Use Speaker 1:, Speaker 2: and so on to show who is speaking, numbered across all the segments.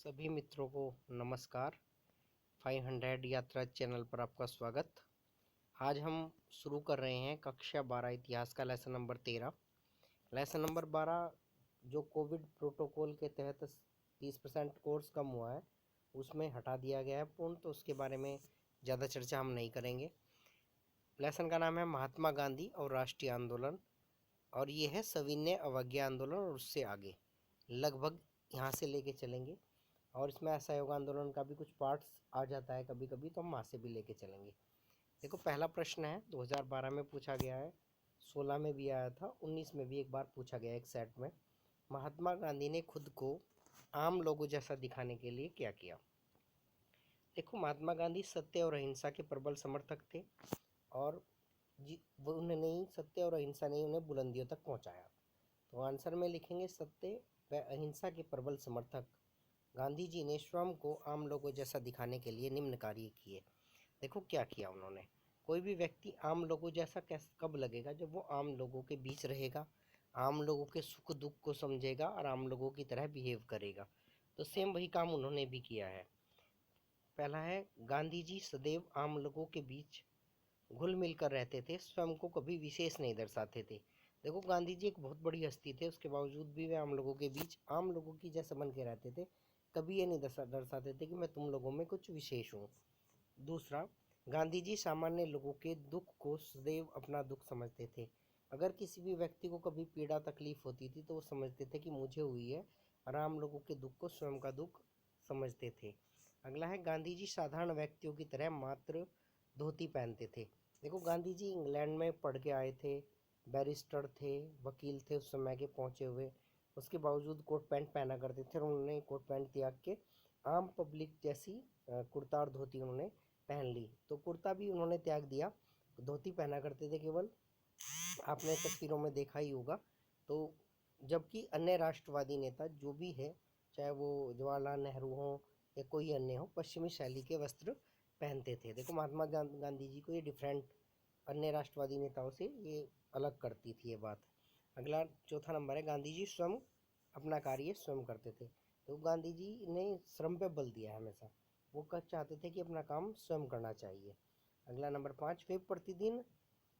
Speaker 1: सभी मित्रों को नमस्कार। 500 यात्रा चैनल पर आपका स्वागत। आज हम शुरू कर रहे हैं कक्षा 12 इतिहास का लेसन नंबर 13। लेसन नंबर 12 जो कोविड प्रोटोकॉल के तहत 30% कोर्स कम हुआ है उसमें हटा दिया गया है पूर्ण, तो उसके बारे में ज़्यादा चर्चा हम नहीं करेंगे। लेसन का नाम है महात्मा गांधी और राष्ट्रीय आंदोलन, और ये है सविनय अवज्ञा आंदोलन और उससे आगे लगभग यहाँ से लेके चलेंगे। और इसमें असहयोग आंदोलन का भी कुछ पार्ट्स आ जाता है कभी कभी, तो हम वहाँ से भी लेके चलेंगे। देखो, पहला प्रश्न है 2012 में पूछा गया है, 16 में भी आया था, 19 में भी एक बार पूछा गया एक सेट में। महात्मा गांधी ने खुद को आम लोगों जैसा दिखाने के लिए क्या किया। देखो, महात्मा गांधी सत्य और अहिंसा के प्रबल समर्थक थे, और वो उन्होंने ही सत्य और अहिंसा ने उन्हें बुलंदियों तक पहुंचाया। तो आंसर में लिखेंगे सत्य व अहिंसा के प्रबल समर्थक गांधी जी ने स्वयं को आम लोगों जैसा दिखाने के लिए निम्न कार्य किए। देखो क्या किया उन्होंने। कोई भी व्यक्ति आम लोगों जैसा कब लगेगा, जब वो आम लोगों के बीच रहेगा, आम लोगों के सुख दुख को समझेगा और आम लोगों की तरह बिहेव करेगा। तो सेम वही काम उन्होंने भी किया है। पहला है, गांधी जी सदैव आम लोगों के बीच घुल मिल कर रहते थे, स्वयं को कभी विशेष नहीं दर्शाते थे। देखो, गांधी जी एक बहुत बड़ी हस्ती थे, उसके बावजूद भी वे आम लोगों के बीच आम लोगों की जैसे बन के रहते थे। कभी ये नहीं दर्शाते थे कि मैं तुम लोगों में कुछ विशेष हूँ। दूसरा, गांधी जी सामान्य लोगों के दुख को सदैव अपना दुख समझते थे। अगर किसी भी व्यक्ति को कभी पीड़ा तकलीफ होती थी तो वो समझते थे कि मुझे हुई है, और आम लोगों के दुख को स्वयं का दुख समझते थे। अगला है, गांधी जी साधारण व्यक्तियों की तरह मात्र धोती पहनते थे। देखो, गांधी जी इंग्लैंड में पढ़ के आए थे, बैरिस्टर थे, वकील थे उस समय के पहुंचे हुए। उसके बावजूद कोट पैंट पहना करते थे, और उन्होंने कोट पैंट त्याग के आम पब्लिक जैसी कुर्ता और धोती उन्होंने पहन ली। तो कुर्ता भी उन्होंने त्याग दिया, धोती पहना करते थे केवल, आपने तस्वीरों में देखा ही होगा। तो जबकि अन्य राष्ट्रवादी नेता जो भी है, चाहे वो जवाहरलाल नेहरू हो या कोई अन्य हो, पश्चिमी शैली के वस्त्र पहनते थे। देखो, महात्मा गांधी जी को ये डिफरेंट अन्य राष्ट्रवादी नेताओं से ये अलग करती थी ये बात। अगला चौथा नंबर है, गांधी जी स्वयं अपना कार्य स्वयं करते थे। तो गांधी जी ने श्रम पे बल दिया है हमेशा, वो चाहते थे कि अपना काम स्वयं करना चाहिए। अगला नंबर 5, वे प्रतिदिन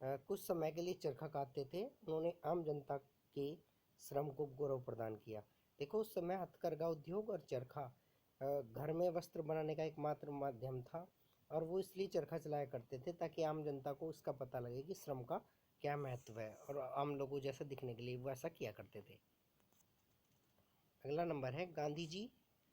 Speaker 1: कुछ समय के लिए चरखा काटते थे। उन्होंने आम जनता के श्रम को गौरव प्रदान किया। देखो, उस समय हथकरघा उद्योग और चरखा घर में वस्त्र बनाने का एकमात्र माध्यम था, और वो इसलिए चरखा चलाया करते थे ताकि आम जनता को इसका पता लगे कि श्रम का क्या महत्व है, और आम लोगों जैसा दिखने के लिए वो ऐसा किया करते थे। अगला नंबर है, गांधी जी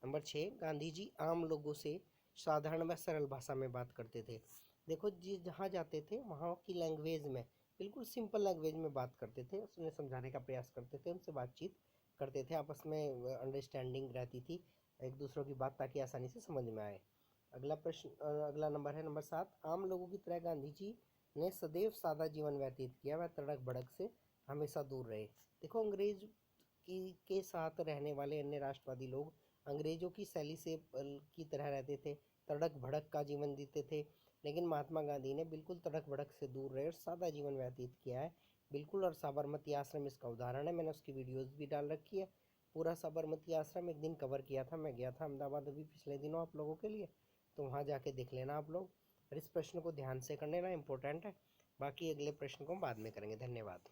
Speaker 1: नंबर 6, गांधी जी आम लोगों से साधारण व सरल भाषा में बात करते थे। देखो जी, जहाँ जाते थे वहाँ की लैंग्वेज में, बिल्कुल सिंपल लैंग्वेज में बात करते थे, उन्हें समझाने का प्रयास करते थे, उनसे बातचीत करते थे, आपस में अंडरस्टैंडिंग रहती थी एक दूसरों की बात, ताकि आसानी से समझ में आए। अगला प्रश्न, अगला नंबर है नंबर 7, आम लोगों की तरह गांधी जी ने सदैव सादा जीवन व्यतीत किया, वह तड़क भड़क से हमेशा दूर रहे। देखो, अंग्रेज के साथ रहने वाले अन्य राष्ट्रवादी लोग अंग्रेजों की शैली से की तरह रहते थे, तड़क भड़क का जीवन जीते थे। लेकिन महात्मा गांधी ने बिल्कुल तड़क भड़क से दूर रहे और सादा जीवन व्यतीत किया है, बिल्कुल। और साबरमती आश्रम इसका उदाहरण है, मैंने उसकी वीडियोज़ भी डाल रखी है। पूरा साबरमती आश्रम एक दिन कवर किया था, मैं गया था अहमदाबाद अभी पिछले दिनों आप लोगों के लिए, तो वहाँ जाके देख लेना आप लोग। और इस प्रश्न को ध्यान से कर लेना, इंपॉर्टेंट है। बाकी अगले प्रश्न को हम बाद में करेंगे। धन्यवाद।